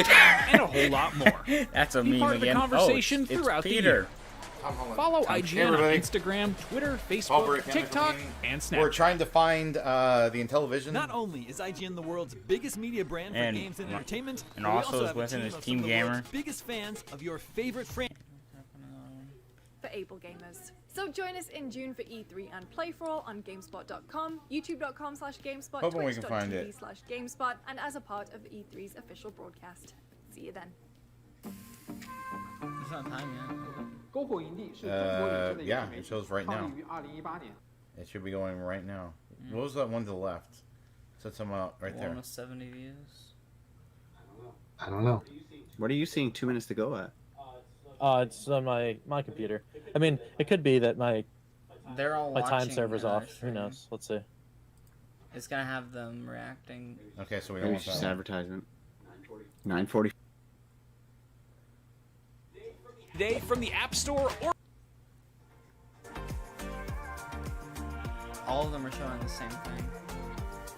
and a whole lot more. That's a Be meme part of the again. conversation it's throughout the Peter. year. Follow Hey, IGN on everybody. Instagram, Twitter, Culvert Facebook, Chemical TikTok, Gaming. and Snapchat. We're trying to find the Intellivision. Not only is IGN the world's biggest media brand for And- games and entertainment, and but we also also is have a within team his of Team some of the Gamer. world's biggest fans of your favorite franchise. For able gamers. So join us in June for E3 and Play For All on GameSpot.com, YouTube.com/GameSpot, Hoping we can find it. Twitch.tv/GameSpot, and as a part of E3's official broadcast. See you then. It's not time yet. Yeah, it shows right now. It should be going right now. What was that one to the left? Set some out right there. Almost 70 views. I don't know. What are you seeing 2 minutes to go at? It's on my computer. I mean, it could be that my They're all time watching server's our off. Who stream. knows? Let's see. It's gonna have them reacting. Okay, so we don't Maybe want it's just that an one. advertisement. 9:40. Today from the App Store or All of them are showing the same thing.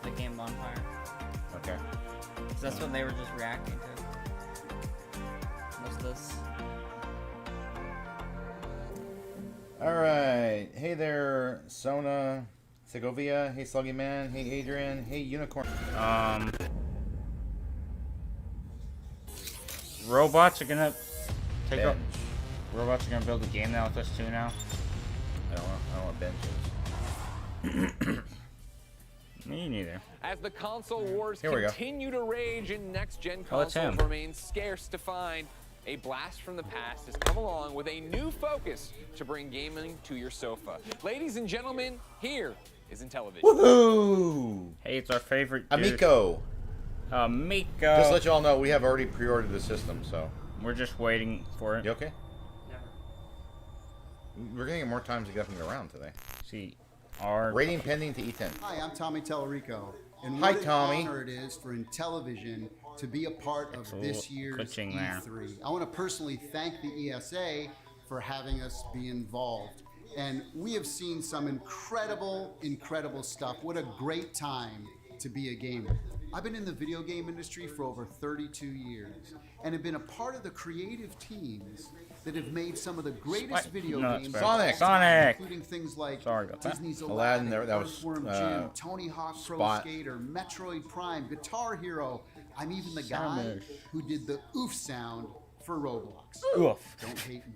The game bonfire. Okay. 'Cause that's what they were just reacting to. What's this? Alright. Hey there, Sona, Segovia. Hey, Sluggy Man. Hey, Adrian. Hey, Unicorn. Robots are gonna take up. Bench. Robots are gonna build a game now with us too now. I don't know what bench is. Me neither. As the console wars Here we go. continue to rage and next-gen Oh, it's consoles him. remain scarce to find, a blast from the past has come along with a new focus to bring gaming to your sofa. Ladies and gentlemen, here is Intellivision. Woohoo! Hey, it's our favorite dude. Amico. Amico. Just to let you all know, we have already pre-ordered the system, so. We're just waiting for it. You okay? We're gonna get more time to get up and get around today. See, our Rating pending to E10. Hi, I'm Tommy Tellerico, and Hi, what an Tommy. honor it is for Intellivision to be a part of It's a this little year's twitching there. E3. I want to personally thank the ESA for having us be involved. And we have seen some incredible, incredible stuff. What a great time to be a gamer. I've been in the video game industry for over 32 years and have been a part of the creative teams that have made some of the greatest What? video No, it's games bad. of all Sonic. time, Sonic. including things like Sorry about that. Disney's Aladdin, Aladdin, that was, Earthworm Jim, Tony Hawk Pro Spot. Skater, Metroid Prime, Guitar Hero. I'm even the guy Samus. who did the oof sound for Roblox. Oof. Don't hate me.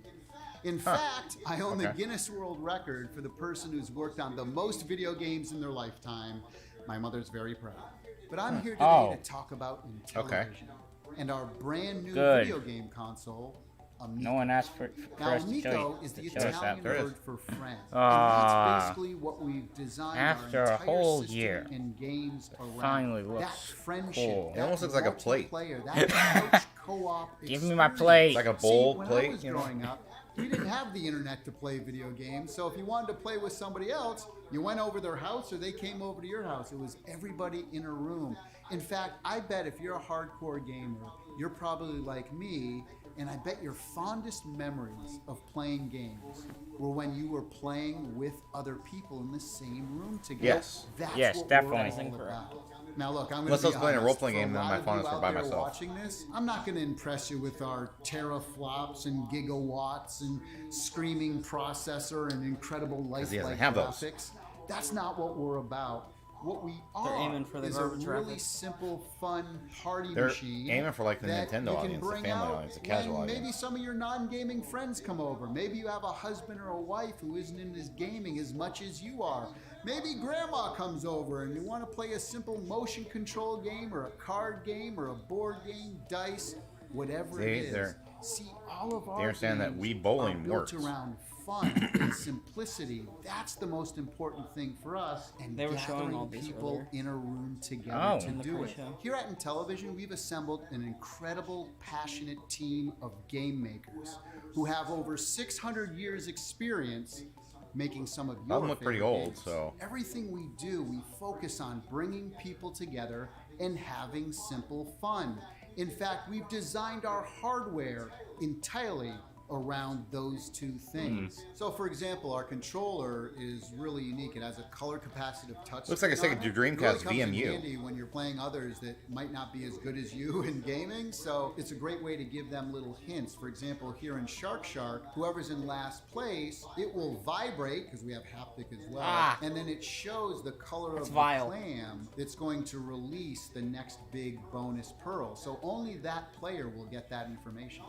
In fact, I own the Okay. Guinness World Record for the person who's worked on the most video games in their lifetime. My mother's very proud. But I'm here today Oh. to talk about Intellivision Okay. and our brand new Good. video game console, Amico. No one asked for Now, us to show Amico you. is the to show us that. Italian There is. word for friend. Ah. And that's basically what we've designed After our a entire whole system year, and games around. finally that looks friendship, cool. It almost looks like a plate. multiplayer, that couch co-op Give me my experience. plate. Like a bowl See, when plate, I was you know? growing up, you didn't have the internet to play video games, so if you wanted to play with somebody else, you went over their house or they came over to your house. It was everybody in a room. In fact, I bet if you're a hardcore gamer, you're probably like me, and I bet your fondest memories of playing games were when you were playing with other people in the same room together. Yes. That's Yes, what definitely. we're all about. Now look, I'm Unless I going was to be playing a honest, role-playing for game, then lot my of fondness you were out by there myself. watching this, I'm not going to impress you with our teraflops and gigawatts and screaming processor and incredible he doesn't lifelike have those. graphics. That's not what we're about. What we They're are aiming for the is a garbage really rapper. simple, fun, hearty They're machine. aiming for like the that Nintendo you can audience, the bring family out audience, the casual when audience. Maybe some of your non-gaming friends come over. Maybe you have a husband or a wife who isn't into gaming as much as you are. Maybe grandma comes over and you want to play a simple motion control game or a card game or a board game, dice, whatever See, it is. they're- See, all of our they understand that games Wii bowling are built works. around fun and simplicity. That's the most important thing for us. And They were showing gathering all these people earlier. in a room together Oh. to In the do it. pre-show. Here at Intellivision, we've assembled an incredible, passionate team of game makers who have over 600 years experience making some of your All look pretty favorite old, games. so. Everything we do, we focus on bringing people together and having simple fun. In fact, we've designed our hardware entirely around those two things. So for example, our controller is really unique. It has a color capacitive touch. Looks like a second Dreamcast really comes in VMU. handy when you're playing others that might not be as good as you in gaming. So it's a great way to give them little hints. For example, here in Shark, whoever's in last place, it will vibrate because we have haptic as well. And then it shows the color of the clam that's going to release the next big bonus pearl. So only that player will get that information.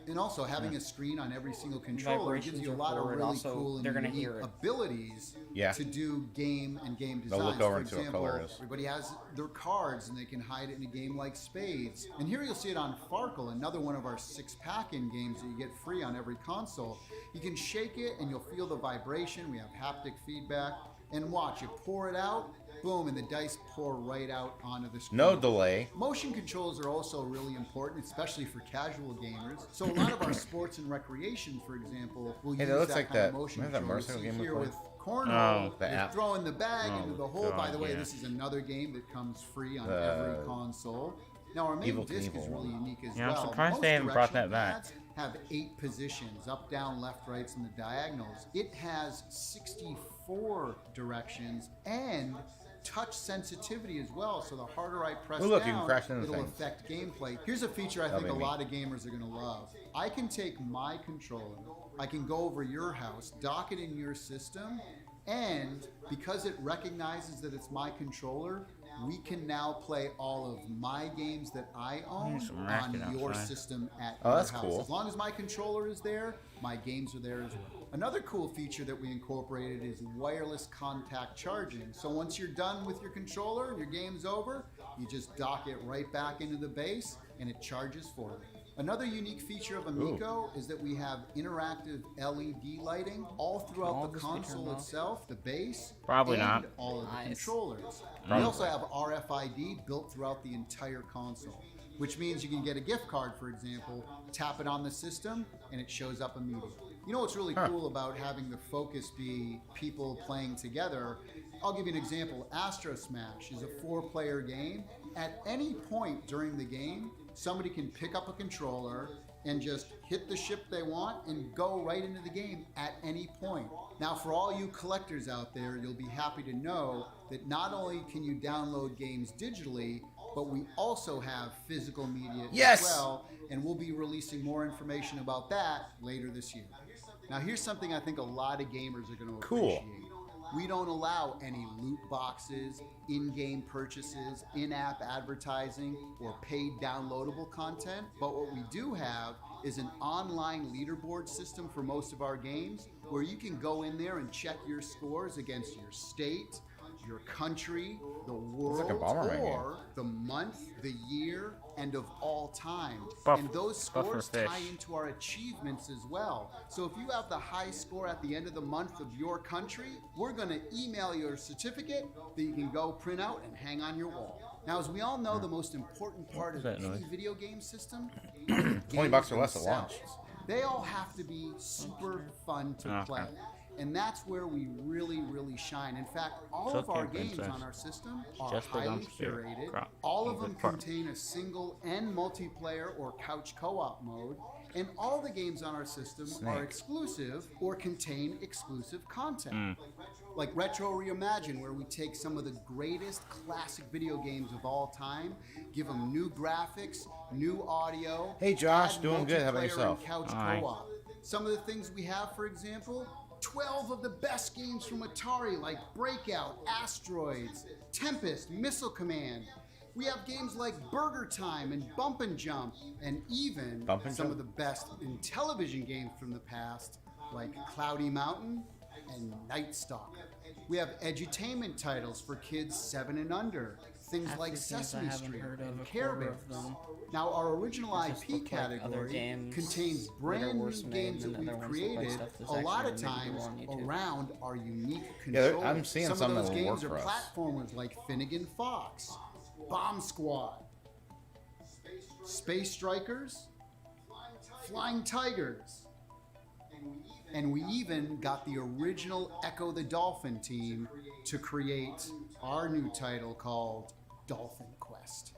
And also having a screen on every single controller gives you a lot of really cool and unique abilities to do game and game design. They'll look over For into what example, color it is. everybody has their cards and they can hide it in a game like Spades. And here you'll see it on Farkle, another one of our 6-pack-in games that you get free on every console. You can shake it and you'll feel the vibration. We have haptic feedback. And watch, you pour it out, boom, and the dice pour right out onto the screen. No delay. Motion controls are also really important, especially for casual gamers. So a lot of our sports and recreation, for example, will use that looks that like kind of that. motion Remember that control. motorcycle You see game we here played? with Cornhole, the you're app. throwing the bag into the hole. By the way, yeah. this is another game that comes free on every console. Now our main Evil disc is Knievel really one. unique as Yeah, I'm well. surprised Most they haven't brought directional that back. pads have 8 positions, up, down, left, rights, and the diagonals. It has 64 directions and touch sensitivity as well, so the harder I press Oh, look, you can down, crash into it'll things. affect gameplay. Here's a feature I That'll think a be me. lot of gamers are going to love. I can take my controller, I can go over your house, dock it in your system, and because it recognizes that it's my controller, we can now play all of my games that I own some on racket your outside. system at Oh, your that's house. cool. As long as my controller is there, my games are there as well. Another cool feature that we incorporated is wireless contact charging. So once you're done with your controller and your game's over, you just dock it right back into the base and it charges for you. Another unique feature of Amico is that we have interactive LED lighting all throughout the console itself, the base, Probably and not. all of the controllers. Probably. We also have RFID built throughout the entire console, which means you can get a gift card, for example, tap it on the system, and it shows up immediately. You know what's really cool about having the focus be people playing together? I'll give you an example. Astro Smash is a 4-player game. At any point during the game, somebody can pick up a controller and just hit the ship they want and go right into the game at any point. Now, for all you collectors out there, you'll be happy to know that not only can you download games digitally, but we also have physical media as well, and we'll be releasing more information about that later this year. Now, here's something I think a lot of gamers are going to appreciate. We don't allow any loot boxes, in-game purchases, in-app advertising, or paid downloadable content. But what we do have is an online leaderboard system for most of our games where you can go in there and check your scores against your state, your country, the world, like a Bomberman or the month, the year, and of all time. Buff- and those Buffer scores fish. tie into our achievements as well. So if you have the high score at the end of the month of your country, we're going to email your certificate that you can go print out and hang on your wall. Now, as we all know, the most important part of that any noise? video game system, $20 or less at launch. they all have to be super fun to play. And that's where we really, really shine. In fact, all So of our can games Princess. on our system are Just the highly dumpster. curated. Crap. All of them Good part. contain a single and multiplayer or couch co-op mode. And all the games on our system are exclusive or contain exclusive content. Like Retro Reimagine, where we take some of the greatest classic video games of all time, give them new graphics, new audio. Hey, Josh, add doing good. How about multiplayer yourself? and couch Hi. co-op. Some of the things we have, for example, 12 of the best games from Atari, like Breakout, Asteroids, Tempest, Missile Command. We have games like Burger Time and Bump and Jump, and even Bump and some Jump? of the best Intellivision games from the past, like Cloudy Mountain and Night Stalker. We have edutainment titles for kids 7 and under, things Half like these games I Sesame haven't Street heard of and a Care quarter Bears. of them. Now, our original Just IP look like other category games contains that are brand new worse made games than that we've other ones that look like created stuff that's a lot of actually times on YouTube. around our unique Yeah, controls. I'm seeing some some of that those will games work are for us. platformers like Finnegan Fox, Bomb Squad, Space Strikers, Flying Tigers, and we even got the original Echo the Dolphin team to create our new title called Dolphin Quest.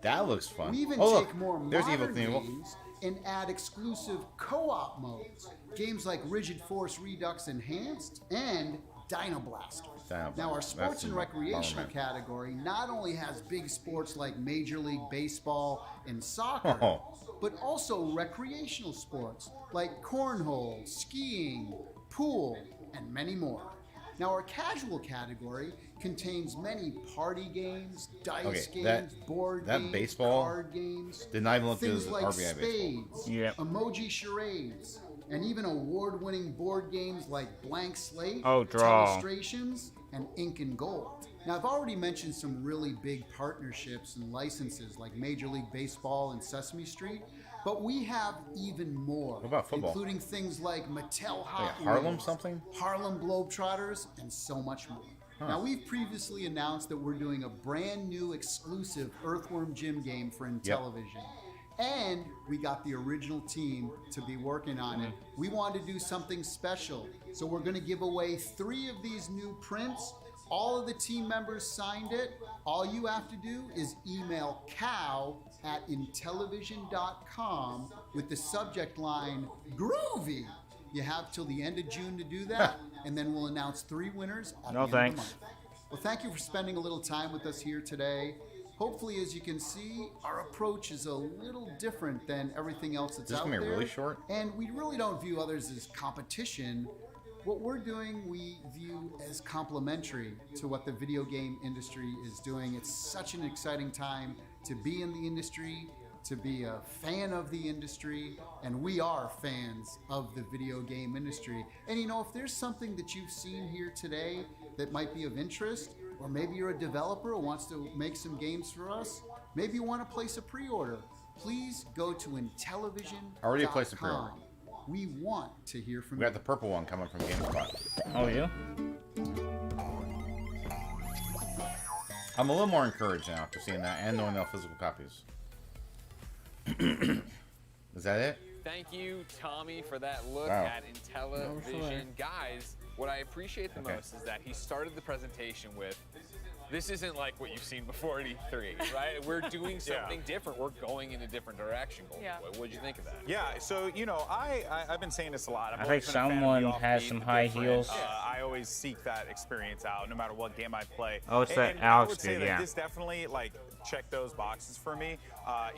That looks fun. We even oh, take look. more There's Evil modern Knievel. games and add exclusive co-op modes. Games like Rigid Force Redux Enhanced and Dino Blaster. Now, our sports and recreational category not only has big sports like Major League Baseball and soccer, but also recreational sports like cornhole, skiing, pool, and many more. Now, our casual category contains many party games, dice games, board games, baseball card games, did not even look things good as like RBI baseball. spades, emoji charades, and even award-winning board games like Blank Slate, Draw, Telestrations, and Ink and Gold. Now, I've already mentioned some really big partnerships and licenses like Major League Baseball and Sesame Street, but we have even more. What about football? Including things like Mattel Hot Harlem Wheels, something? Harlem Globetrotters, and so much more. Now, we've previously announced that we're doing a brand new exclusive Earthworm Jim game for Intellivision. And we got the original team to be working on it. We wanted to do something special. So we're going to give away 3 of these new prints. All of the team members signed it. All you have to do is email cow@intellivision.com with the subject line groovy. You have till the end of June to do that, and then we'll announce 3 winners at the end of the month. Well, thank you for spending a little time with us here today. Hopefully, as you can see, our approach is a little different than everything else that's out there. This is gonna be really short. And we really don't view others as competition. What we're doing, we view as complementary to what the video game industry is doing. It's such an exciting time to be in the industry, to be a fan of the industry, and we are fans of the video game industry. And you know, if there's something that you've seen here today that might be of interest, or maybe you're a developer who wants to make some games for us, maybe you want to place a pre-order, please go to Intellivision.com. Already placed a pre-order. We want to hear from We you. got the purple one coming from GameSpot. Oh, yeah? I'm a little more encouraged now after seeing that and knowing the physical copies. Is that it? Thank you, Tommy, for that look Wow. at Intellivision. Guys, what I appreciate the most is that he started the presentation with, this isn't like what you've seen before at E3, right? We're doing something different. We're going in a different direction. What'd you think of that? Yeah, so, you know, I've been saying this a lot. I think someone has some high heels. I always seek that experience out no matter what game I play. Oh, it's that and Alex I would say dude, that yeah. this definitely, like, checked those boxes for me.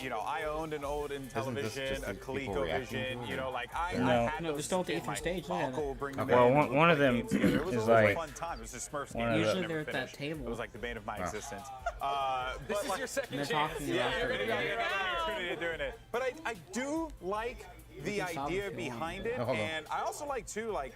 You know, I owned an old Intellivision, a ColecoVision, you know, like, I had those just don't the in my stage. Look at it. Well, one of them It was is a like fun time. It was just Smurfs one game. of the- Usually they're at that table. It was like the bane of my existence. This But, is like, your second They're chance. talking about you're it. gonna get another opportunity of doing it. But I do like the can solve idea it if you want. behind it, hold on. and I also like too, like,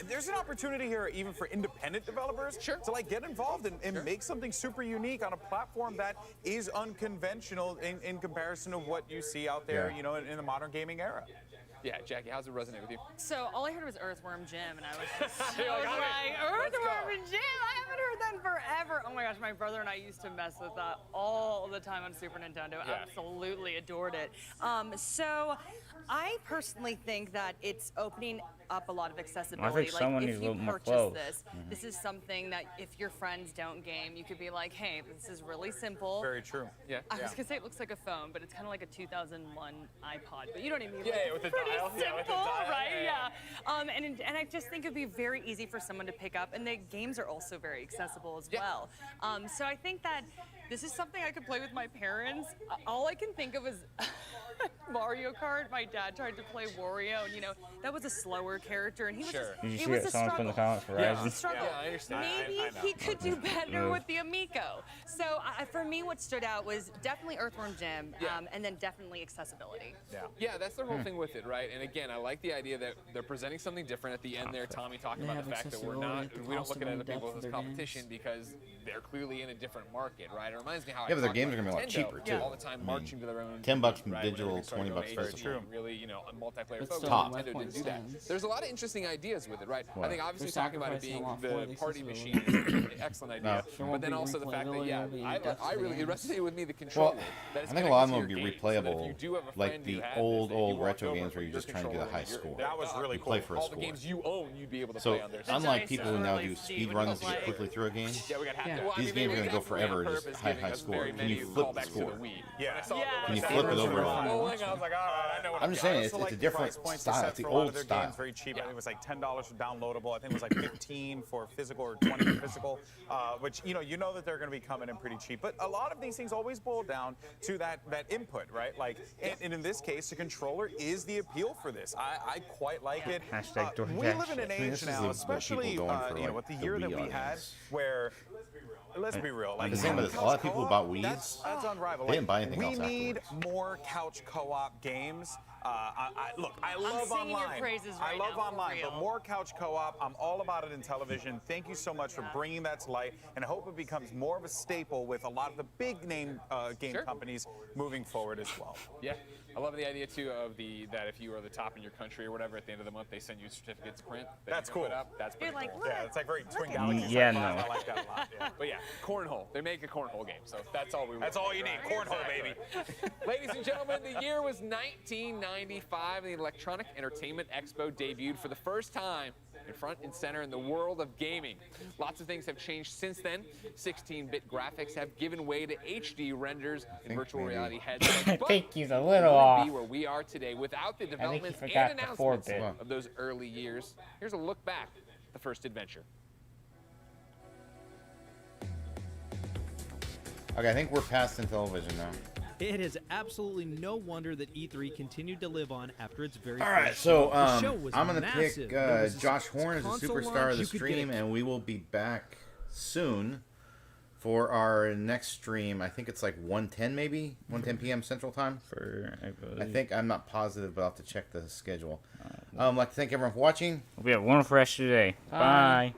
there's an opportunity here even for independent developers to like get involved and make something super unique on a platform that is unconventional in comparison to what you see out there, you know, in the modern gaming era. Yeah, Jackie, how's it resonate with you? So all I heard was Earthworm Jim, and I was just You're like, I was "All right, let's go." Earthworm Jim. I haven't heard that in forever. Oh my gosh, my brother and I used to mess with that all the time on Super Nintendo. Yeah. Absolutely adored it. So I personally think that it's opening up a lot of accessibility. someone Like needs if a you little more purchase clothes. this, this is something that if your friends don't game, you could be like, hey, this is really simple. Very true. Yeah. I was gonna say it looks like a phone, but it's kind of like a 2001 iPod. But you know what I mean? Yeah, like, with the pretty dial. simple, Yeah, with the dial. right? Yeah. And I just think it'd be very easy for someone to pick up, and the games are also very accessible as well. So I think that this is something I could play with my parents. All I can think of is Mario Kart. My dad tried to play Wario, and you know that was a slower character, and he was just, Did you it see was what a someone put in the struggle. comments for It was a Ryzen? struggle. Yeah, I understand. Maybe I know. he could do better with the Amico. So for me, what stood out was definitely Earthworm Jim, and then definitely accessibility. Yeah, that's the whole thing with it, right? And again, I like the idea that they're presenting something different at the end there. Tommy talking They about the have fact that we accessibility, don't the look cost at of other in-depth people of as their competition because they're clearly in a different market, right? It reminds me how I Yeah, but their talk games about are gonna be a lot Nintendo cheaper, too. all the time, marching to their own. $10 beat, right? digital, Whenever they started $20 going physical. mainstream, really, you know, a multiplayer But focus. still, Top. West Nintendo Point didn't do that. stands. There's a lot of interesting ideas with it, right? What? I think obviously They're talking about it sacrificing being a lot for the the party accessibility. machine is an excellent idea. No. There But won't then be also the fact that, replayability of the depth of the it games. resonated with me the controller. Well, that it's I think a lot of them connected would to be your game, so that if you replayable, do have a like friend the who has old this, and you walk retro over games where with you're your just trying to get a high controller, score. That was really You play cool. for a all the score. games you own, you'd be able to So play on there. unlike dice people are who now really do steep speed when runs you to get play. quickly through a game, Yeah, we got half. Yeah. Well, I these mean, games are we gonna go got forever, on just purpose high giving us score. very Can you many flip the callbacks to score? the Wii. Yeah. I saw Yeah. that Can you last flip night. it over? Oh my God. I was like, all right, I know what I'm just saying, it's a selected different price points style. set It's the for a lot old of their style. games, very cheap. I think it was like $10 for downloadable. I think it was like 15 for physical or 20 for physical, which you know that they're going to be coming in pretty cheap. But a lot of these things always boil down to that input, right? Like, and in this case, the controller is the appeal for this. I quite like it. Hashtag We live in an age now, especially with the year that we had, where. Let's be real. Like the same with a lot of people who bought Wii's. That's unrivaled. They didn't buy anything we else need afterwards. more couch co-op games. Look, I love singing your online. praises I right love now, for online, real. but more couch co-op. I'm all about it in television. Thank you so much for bringing that to light, and I hope it becomes more of a staple with a lot of the big name game companies moving forward as well. Yeah, I love the idea too of that if you are the top in your country or whatever, at the end of the month they send you certificates to print. That's you can cool. put up. That's pretty You're like, cool. look, Yeah, it's like very Twin at Galaxies. Yeah, like, no. I like that a lot. Yeah. But yeah, cornhole. They make a cornhole game, so that's all we want. That's all you need. Cornhole, baby. Ladies and gentlemen, the year was 1995, and the Electronic Entertainment Expo debuted for the first time in front and center in the world of gaming. Lots of things have changed since then. 16-bit graphics have given way to HD renders and virtual reality headsets. I But think he's a we little wouldn't off. be where we are today without the he developments forgot and the announcements 4-bit. of those early years. Here's a look back at the first adventure. Okay, I think we're past Intellivision now. It is absolutely no wonder that E3 continued to live on after its very All right, first so show. The show was I'm gonna massive. pick There was Josh Horn as a console superstar launch, of the you could get stream, a- and we will be back soon for our next stream. I think it's like 1:10 maybe, 1:10 p.m. Central Time. I think, I'm not positive, but I'll have to check the schedule. I'd like to thank everyone for watching. We have one fresh today. Bye.